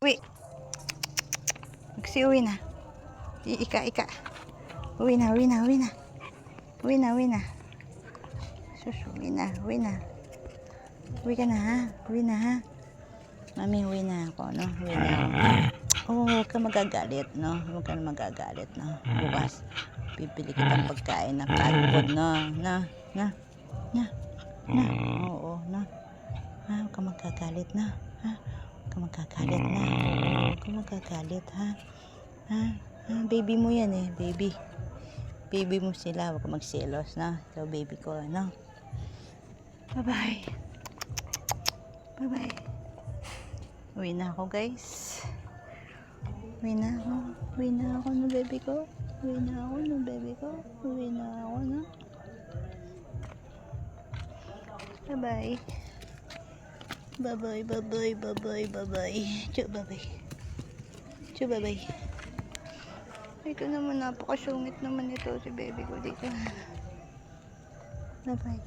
Uwi. Uwi na. Ika. Uwi na. Uwi na. Sus, uwi na. Uwi ka na ha. Uwi na ha. Mami, uwi na ako, no? Uwi na ako. Oh, huwag ka magagalit, no? Huwag ka magagalit, no? Bukas, pipili kitang pagkain ng cat food, no? Na. Oo, no? Ha, huwag ka magagalit, na. Ha? Huwag ka magagalit, na. Huwag ka magagalit, ha? Ha? Baby mo yan, eh. Baby mo sila. Huwag ka magselos, na. Ikaw, baby ko, no? Bye-bye. Uwi na ako, guys. Uwi na ako no, baby ko. Uwi na ako, no? Bye-bye. Chu, bye-bye. Ito naman, napakasungit naman ito si baby ko dito. Bye-bye.